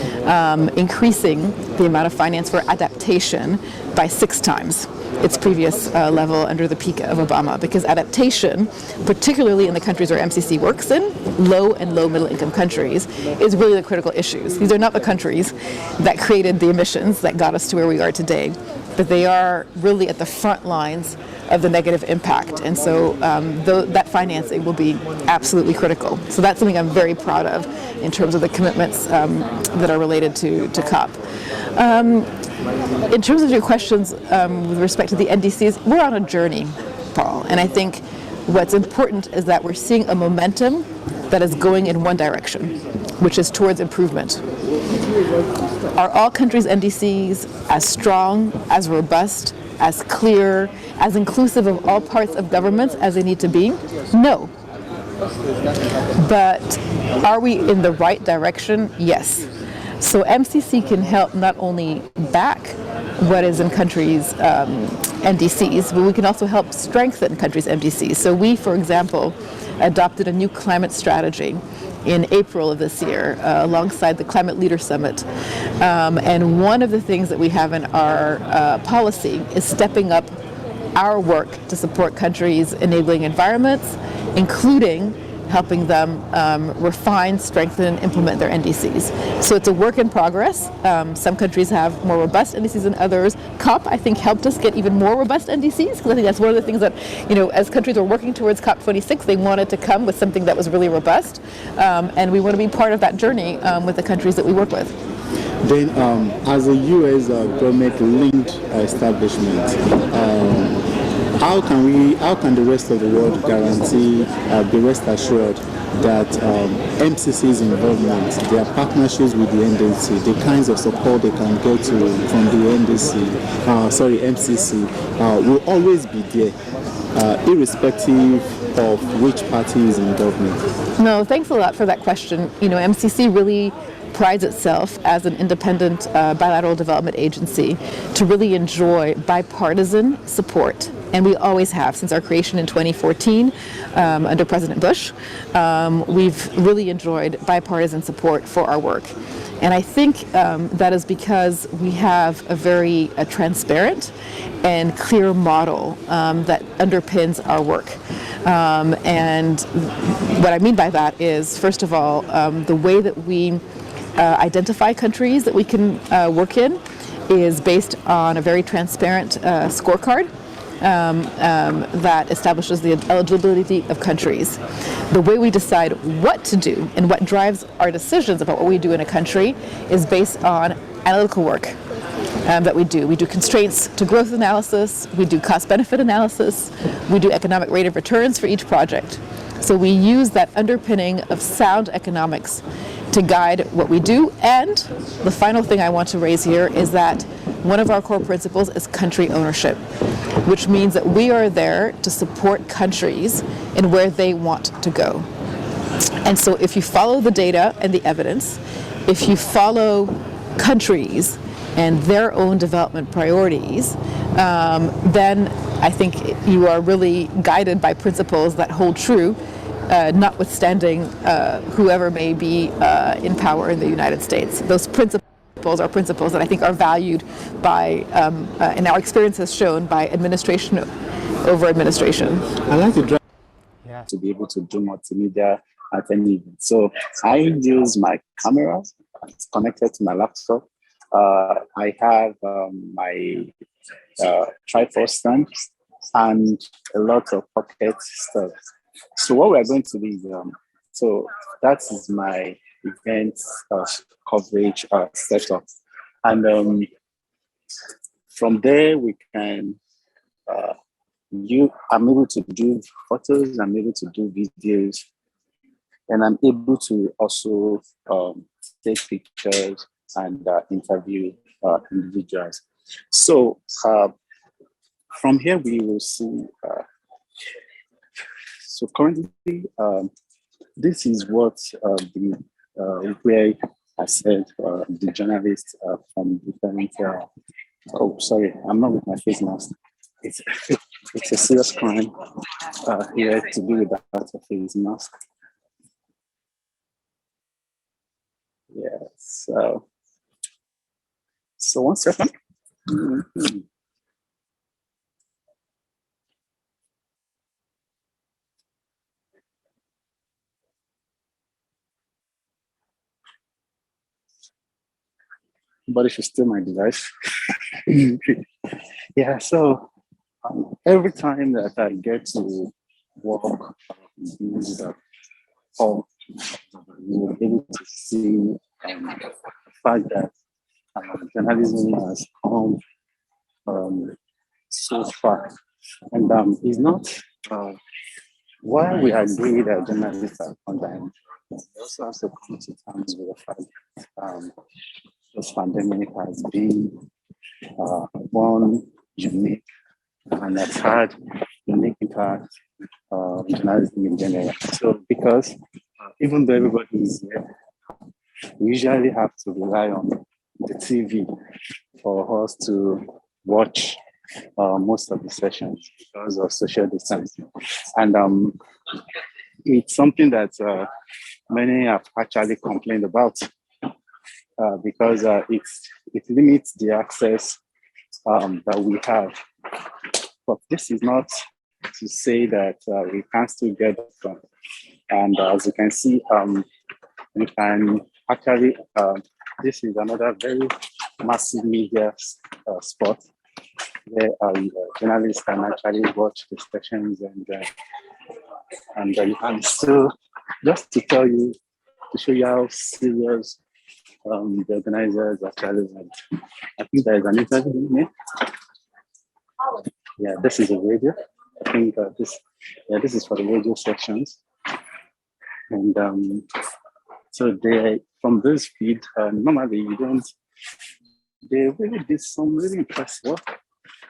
S6: increasing the amount of finance for adaptation by 6 times its previous level under the peak of Obama, because adaptation, particularly in the countries where MCC works in, low and low middle income countries, is really the critical issues. These are not the countries that created the emissions that got us to where we are today, but they are really at the front lines of the negative impact, and so that financing will be absolutely critical. So that's something I'm very proud of in terms of the commitments that are related to COP. in terms of your questions with respect to the NDCs, we're on a journey, Paul, and I think what's important is that we're seeing a momentum that is going in one direction, which is towards improvement. Are all countries' NDCs as strong, as robust, as clear, as inclusive of all parts of governments as they need to be? No. But are we in the right direction? Yes. So MCC can help not only back what is in countries' NDCs, but we can also help strengthen countries' MDCs. So we, for example, adopted a new climate strategy in April of this year alongside the Climate Leader Summit. And one of the things that we have in our policy is stepping up our work to support countries' enabling environments, including helping them refine, strengthen, and implement their NDCs. So it's a work in progress. Some countries have more robust NDCs than others. COP, I think, helped us get even more robust NDCs, because I think that's one of the things that, as countries were working towards COP26, they wanted to come with something that was really robust. And we want to be part of that journey with the countries that we work with.
S4: Then, as a US government-linked establishment, how can the rest of the world guarantee, be rest assured that MCC's involvement, their partnerships with the NDC, the kinds of support they can get from the MCC, will always be there, irrespective of which party is in government?
S6: No, thanks a lot for that question. MCC really prides itself as an independent bilateral development agency to really enjoy bipartisan support. And we always have since our creation in 2014 under President Bush. We've really enjoyed bipartisan support for our work. And I think that is because we have a very transparent and clear model that underpins our work. And what I mean by that is, first of all, the way that we identify countries that we can work in is based on a very transparent scorecard that establishes the eligibility of countries. The way we decide what to do and what drives our decisions about what we do in a country is based on analytical work that we do. We do constraints to growth analysis, we do cost-benefit analysis, we do economic rate of returns for each project. So we use that underpinning of sound economics to guide what we do. And the final thing I want to raise here is that one of our core principles is country ownership, which means that we are there to support countries in where they want to go. And so if you follow the data and the evidence, if you follow countries and their own development priorities, then I think you are really guided by principles that hold true, notwithstanding whoever may be in power in the United States. Those principles are principles that I think are valued by, and our experience has shown, by administration over administration.
S4: I like to drive to be able to do multimedia at any event. So I use my camera. It's connected to my laptop. I have my tripod stand and a lot of pocket stuff. So what we're going to do is, so that is my event coverage setup. And from there we can, I'm able to do photos, I'm able to do videos, and I'm able to also take pictures and interview individuals. So from here we will see, so currently this is what where I said the journalists from different, oh sorry, I'm not with my face mask. It's a serious crime here to be without a face mask. Yes, so 1 second. Mm-hmm. But if you steal my device. Yeah, so every time that I get to work with Paul, you will be able to see the fact that journalism has come
S1: come so far. And it's not while we agree that journalists are online, we also have to come to terms with the fact that this pandemic has been one unique and has had unique impact on journalism in general. So because even though everybody is here, we usually have to rely on the TV for us to watch most of the sessions because of social distancing. And it's something that many have actually complained about because it limits the access that we have. But this is not to say that we can't still get it done. And as you can see, we can actually, this is another very massive media spot where journalists can actually watch the sessions and you can still, just to tell you, to show you how serious the organizers actually went. I think there is an interview in here. Yeah, this is a radio. I think this is for the radio sections. And so they, from this feed, normally you don't, they really did some really impressive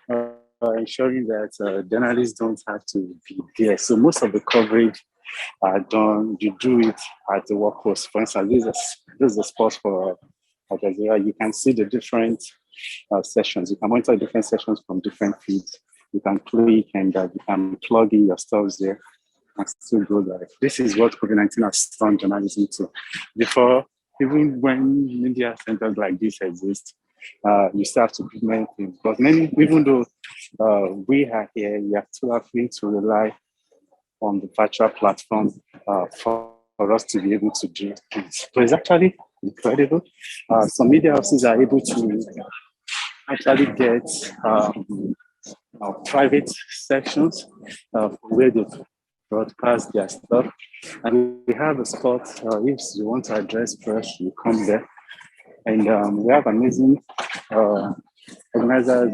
S1: work, ensuring that journalists don't have to be there. So most of the coverage are done, you do it at the workforce. For instance, this is a spot for Al Jazeera. You can see the different sessions. You can monitor different sessions from different feeds. You can click and you can plug in your stuff there and still go live. This is what COVID-19 has turned journalism to. Before, even when media centers like this exist, you still have to do many things. But even though we are here, you are still having to rely on the virtual platform for us to be able to do things. So it's actually incredible. Some media houses are able to actually get private sections where they broadcast their stuff. And we have a spot, if you want to address press, you come there. And we have amazing organizers.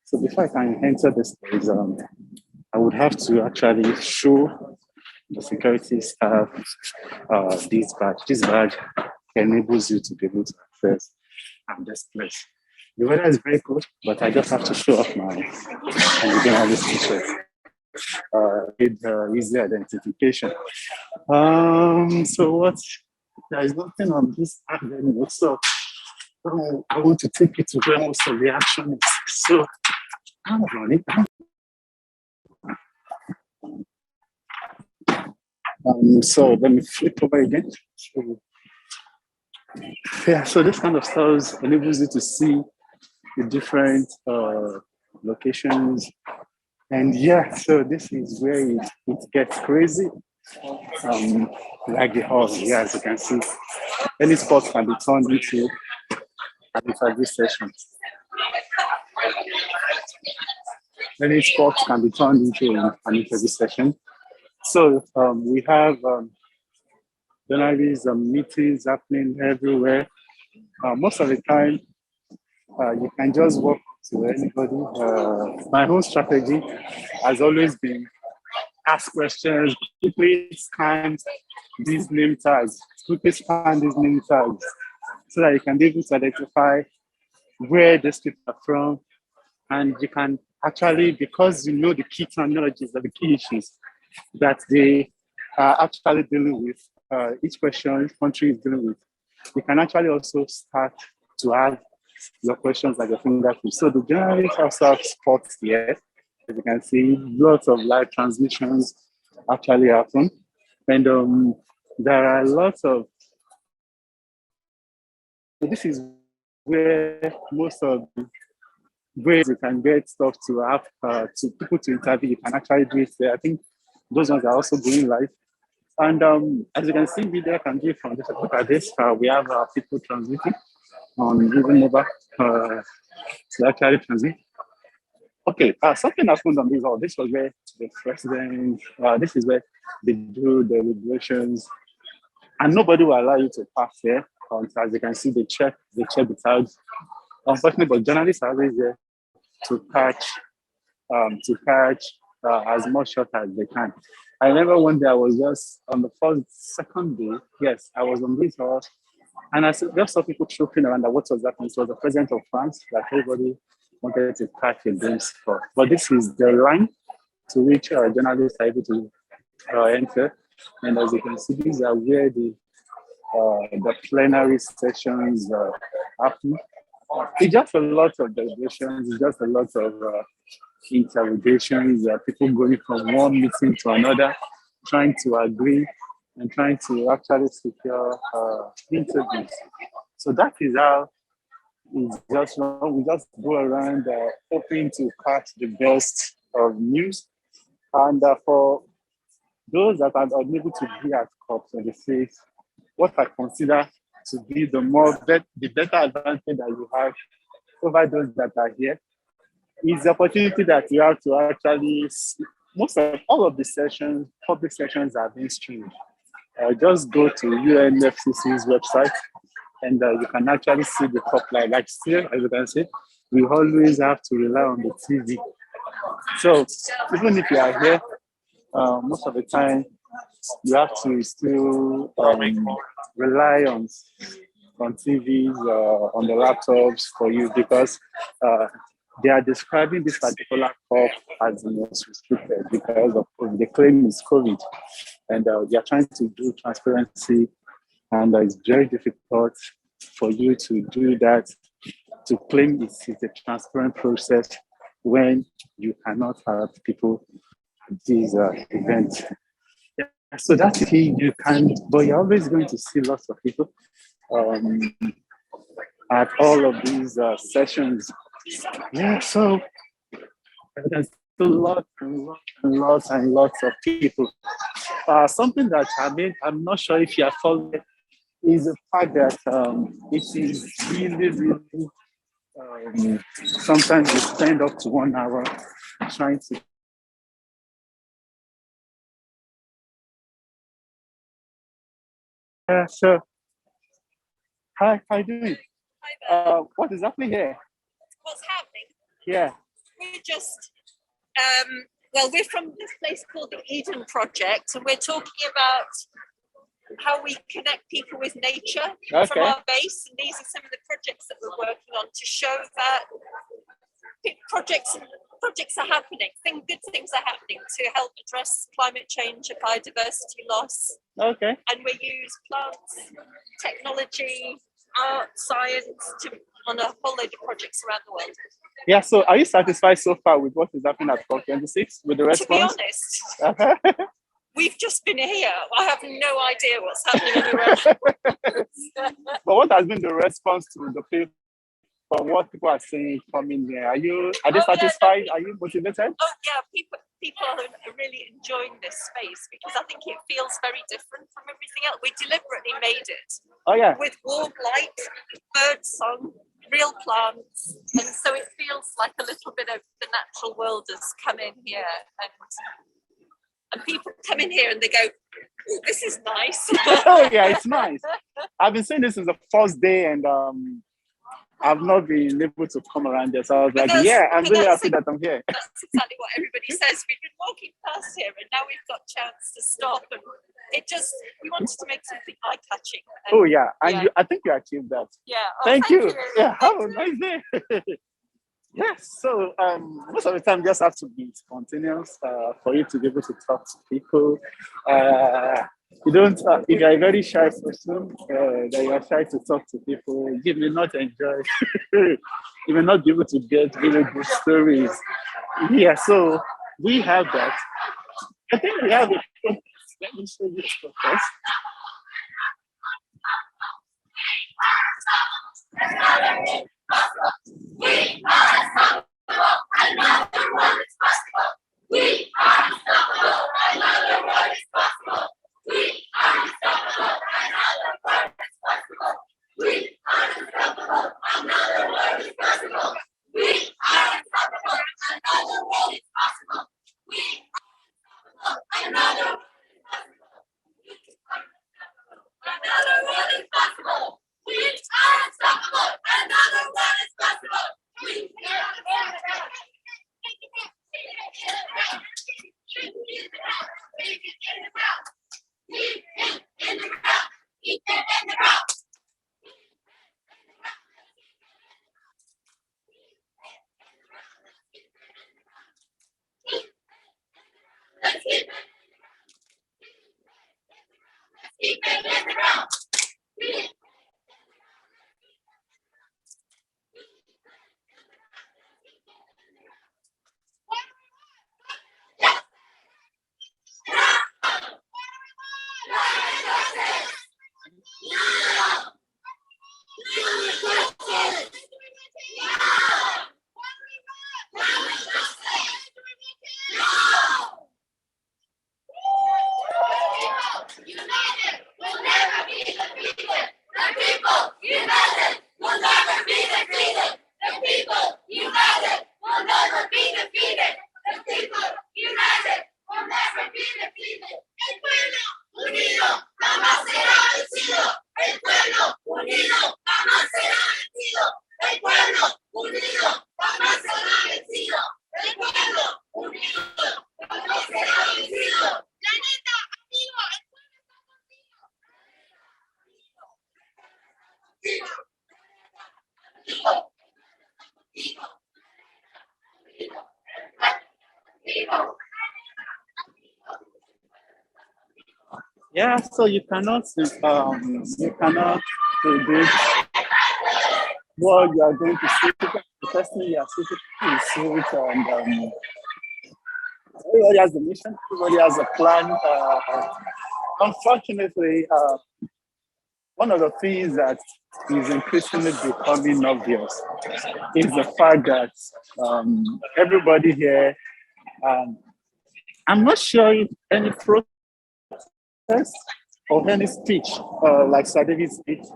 S1: So before I can enter this place, I would have to actually show the security staff this badge. This badge enables you to be able to access this place. The weather is very good, but I just have to show off my journalist t-shirt. With easy identification. So what? There is nothing on this app anymore. So I want to take you to where most of the action is. So I'm running. So let me flip over again. So this kind of stuff enables you to see the different locations. And yeah, so this is where it gets crazy. Like the hall, yeah, as you can see, any spot can be turned into an interview session. Any spot can be turned into an interview session. So we have journalists meetings happening everywhere. Most of the time, you can just walk to anybody. My whole strategy has always been ask questions, quickly scan these name tags, so that you can be able to identify where these people are from. And you can actually, because you know the key terminologies or the key issues that they are actually dealing with, each question, each country is dealing with, you can actually also start to add your questions at your fingertips. So the journalists also have spots here. As you can see, lots of live transmissions actually happen. And there are lots of, this is where most of the ways you can get stuff to have to people to interview. You can actually do it there. I think those ones are also going live. And as you can see, media can do from this. Look at this. We have people transmitting on even mobile to actually transmit. Okay, something happened on this hall. This was where the president, this is where they do the deliberations, and nobody will allow you to pass there. As you can see, they check the tags.
S4: unfortunately, but journalists are always there to catch as much shot as they can. I remember one day I was just on the second day, yes, I was on this horse, and I just saw people trooping around. What was that? It was the president of France that everybody wanted to catch a glimpse for. But this is the line to which journalists are able to enter. And as you can see, these are where the plenary sessions happen. It's just a lot of deliberations, it's just a lot of interrogations, people going from one meeting to another, trying to agree and trying to actually secure interviews. So that is how it's just, we just go around hoping to catch the best of news. And for those that are unable to be at COP26, what I consider to be the better advantage that you have over those that are here is the opportunity that you have to actually all of the sessions, public sessions are being streamed. Just go to UNFCC's website and you can actually see the top line. Like still, as you can see, we always have to rely on the TV. So even if you are here, most of the time you have to still rely on TVs, on the laptops for you, because they are describing this particular COP as the most restricted because of the claim is COVID, and they are trying to do transparency, and it's very difficult for you to do that, to claim it's a transparent process when you cannot have people at these events. So that's key. You can, but you're always going to see lots of people at all of these sessions. Yeah, so there's lots and lots of people. Something that I'm not sure if you are following is the fact that it is really, sometimes you spend up to 1 hour trying to. So, hi, how are you doing?
S7: Hi there.
S4: What is happening here?
S7: What's happening?
S4: Yeah.
S7: We're just, we're from this place called the Eden Project, and we're talking about how we connect people with nature from our base. And these are some of the projects that we're working on to show that projects are happening. Good things are happening to help address climate change and biodiversity loss.
S4: Okay.
S7: And we use plants, technology, art, science on a whole load of projects around the world.
S4: Yeah, so are you satisfied so far with what is happening at COP26, with the response?
S7: To be honest, we've just been here. I have no idea what's happening anywhere.
S4: But what has been the response to the people, from what people are saying coming here? Are they satisfied?
S7: Yeah,
S4: are you motivated?
S7: Oh yeah, people are really enjoying this space because I think it feels very different from everything else. We deliberately made it.
S4: Oh yeah.
S7: With warm light, bird song, real plants, and so it feels like a little bit of the natural world has come in here, and people come in here and they go, "Ooh, this is nice."
S4: Oh yeah, it's nice. I've been saying this is the first day, and I've not been able to come around there, so I was like, yeah, I'm really happy that I'm here.
S7: That's exactly what everybody says. We've been walking past here, and now we've got a chance to stop, and we wanted to make something eye-catching.
S4: Oh yeah, and I think you achieved that.
S7: Yeah. Oh,
S4: thank you. Yeah,
S7: thank
S4: have a nice day. Yes, so most of the time you just have to be spontaneous for you to be able to talk to people. You don't, if you're a very shy person, that you are shy to talk to people, you may not enjoy, you may not be able to get really good stories. Yeah, so we have that. I think we have a protest. Let me show you the protest. We are unstoppable, another world is possible. We are unstoppable, another world is possible. We are unstoppable, another world is possible. We are unstoppable, another world is possible. We are unstoppable, another world is possible. We are unstoppable, another world is possible. Another world is possible. We are unstoppable, another world is possible.
S8: united, will never be defeated. The people, united, will never be defeated. El pueblo unido jamás será vencido. El pueblo unido jamás será vencido. El pueblo unido jamás será vencido. El pueblo unido jamás será vencido. Planeta, amigo, el pueblo está contigo.
S4: Yeah, so you cannot predict what you are going to see. The first thing you are seeing is switch, and everybody has a mission, everybody has a plan. Unfortunately, one of the things that is increasingly becoming obvious is the fact that everybody here, I'm not sure if any protest or any speech, like Sadevi's speech,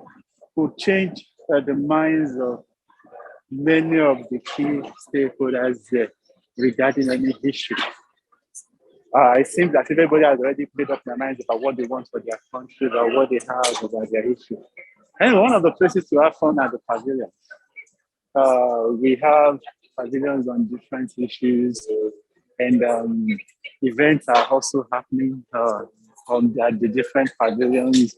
S4: could change the minds of many of the key stakeholders there regarding any issue. It seems that everybody has already made up their minds about what they want for their country or what they have about their issue. And one of the places to have fun are the pavilions. We have pavilions on different issues, and events are also happening at the different pavilions.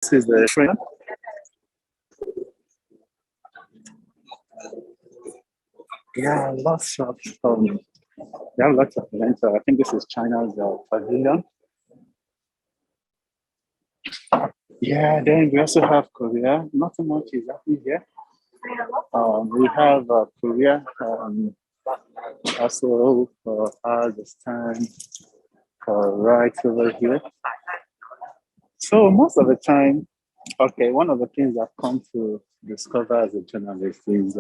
S4: This is the trend. Yeah, lots of there are lots of events. I think this is China's pavilion. Yeah, then we also have Korea. Not so much is happening here. We have Korea also has a stand right over here. So most of the time, okay, one of the things I've come to discover as a journalist is,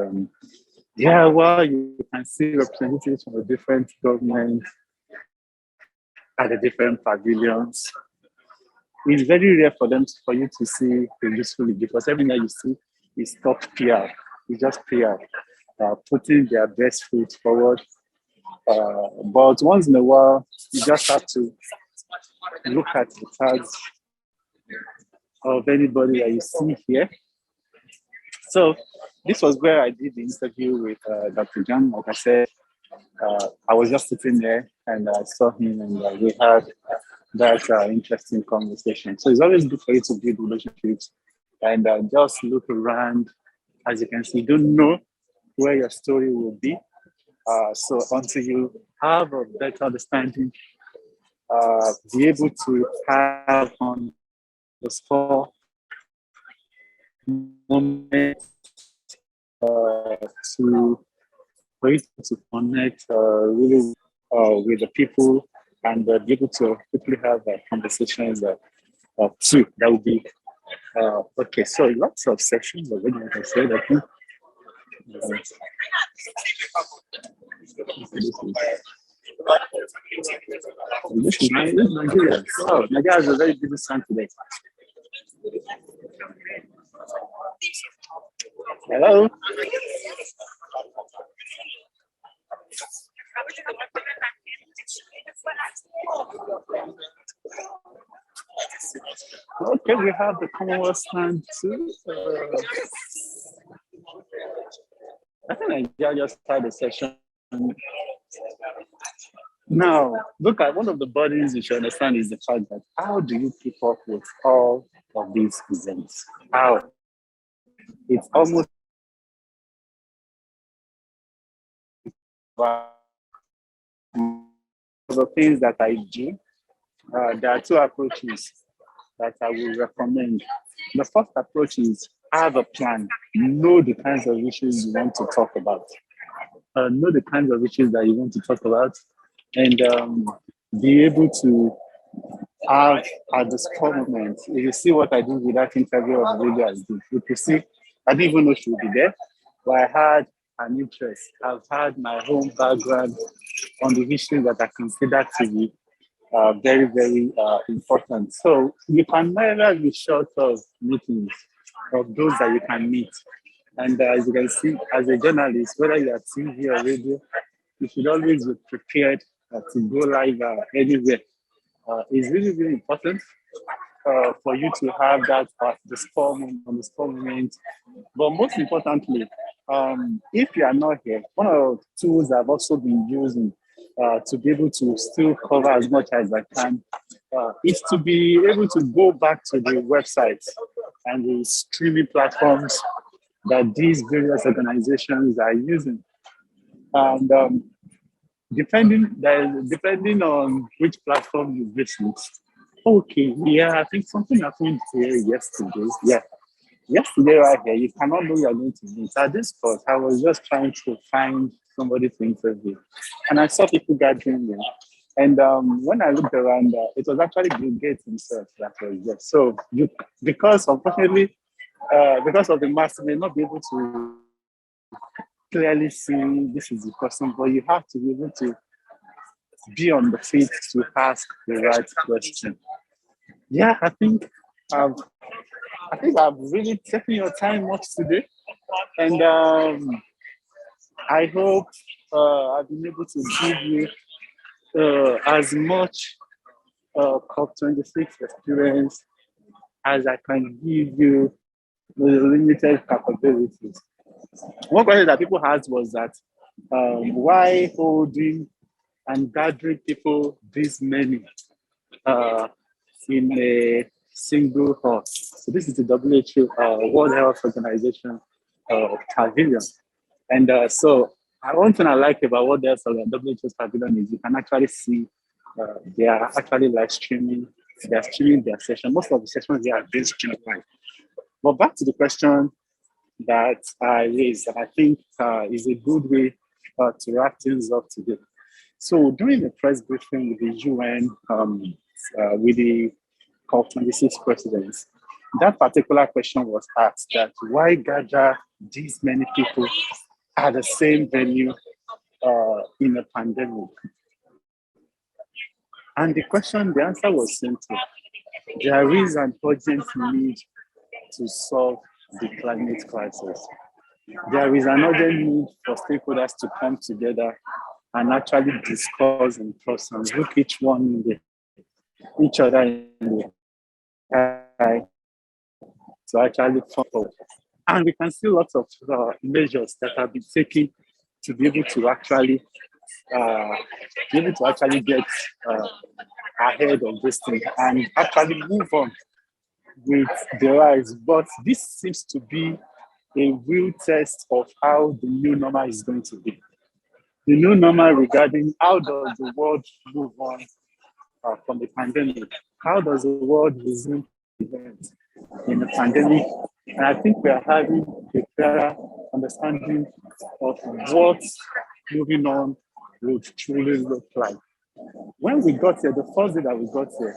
S4: yeah, well, you can see representatives from the different governments at the different pavilions. It's very rare for you to see usefully, because everything that you see is top PR. It's just PR, putting their best foot forward. But once in a while, you just have to look at the tags of anybody that you see here. So this was where I did the interview with Dr. John. Like I said, I was just sitting there and I saw him, and we had that interesting conversation. So it's always good for you to build relationships and just look around. As you can see, you don't know where your story will be. So until you have a better understanding, be able to have on the spot moments for you to connect really with the people and be able to quickly have conversations too. That would be okay. So lots of sections already, like I said. I think this is Nigeria. Oh, Nigeria is a very busy time today. Hello. Okay, we have the Commonwealth stand too. I think I just started the session. Now, look at one of the bodies you should understand is the fact that how do you keep up with all of these events? How? It's almost the things that I do. There are two approaches that I will recommend. The first approach is have a plan. Know the kinds of issues you want to talk about. Know the kinds of issues that you want to talk about, and be able to have at the spur moment. If you see what I did with that interview of Lydia, if you see, I didn't even know she would be there, but I had and interests. I've had my own background on the issues that I consider to be very, very important. So you can never be short of meetings, of those that you can meet. And as you can see, as a journalist, whether you're TV or radio, you should always be prepared to go live anywhere. It's really, really important for you to have that at the spur moment. But most importantly, if you are not here, one of the tools I've also been using to be able to still cover as much as I can is to be able to go back to the websites and the streaming platforms that these various organizations are using. And depending on which platform you visit. Okay, yeah, I think something happened here yesterday. Yeah, yesterday right here, you cannot know you're going to meet. At this point, I was just trying to find somebody to interview. And I saw people gathering there. And when I looked around, it was actually Bill Gates himself that was there. So because unfortunately, because of the mask, you may not be able to clearly see this is the person, but you have to be able to be on the feet to ask the right question. Yeah, I think I've really taken your time much today, and I hope I've been able to give you as much COP26 experience as I can give you with limited capabilities. One question that people asked was that why holding and gathering people this many in a single hall? So this is the WHO, World Health Organization pavilion. And so one thing I like about what there's on the WHO's pavilion is you can actually see they are actually live streaming. They are streaming their session. Most of the sessions they are being streamed live. But back to the question that I raised, and I think is a good way to wrap things up today. So during the press briefing with the UN, with the COP26 presidents, that particular question was asked that why gather these many people at the same venue in a pandemic? And the answer was simple. There is an urgent need to solve the climate crisis. There is an urgent need for stakeholders to come together and actually discuss in person, look each other in the eye to actually come forward. And we can see lots of measures that have been taken to be able to actually get ahead of this thing and actually move on with the rise. But this seems to be a real test of how the new normal is going to be. The new normal regarding how does the world move on from the pandemic? How does the world resume events in the pandemic? And I think we are having a clearer understanding of what moving on would truly look like. When we got here, the first day that we got here,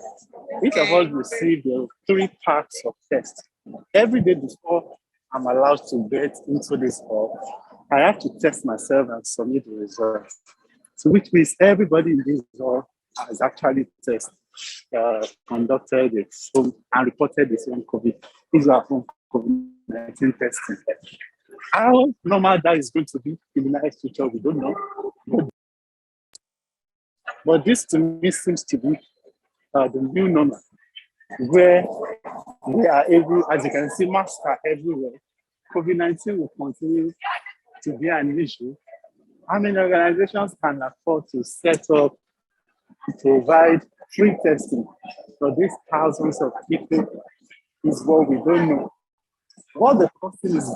S4: each of us received 3 packs of tests. Every day before I'm allowed to get into this hall, I have to test myself and submit the results. So which means everybody in this hall has actually conducted its own and reported its own COVID. These are from COVID-19 testing. How normal that is going to be in the next future, we don't know. But this to me seems to be the new normal, where we are able, as you can see, masks are everywhere. COVID-19 will continue to be an issue. How many organizations can afford to set up, to provide free testing for these thousands of people is what we don't know. What the costing is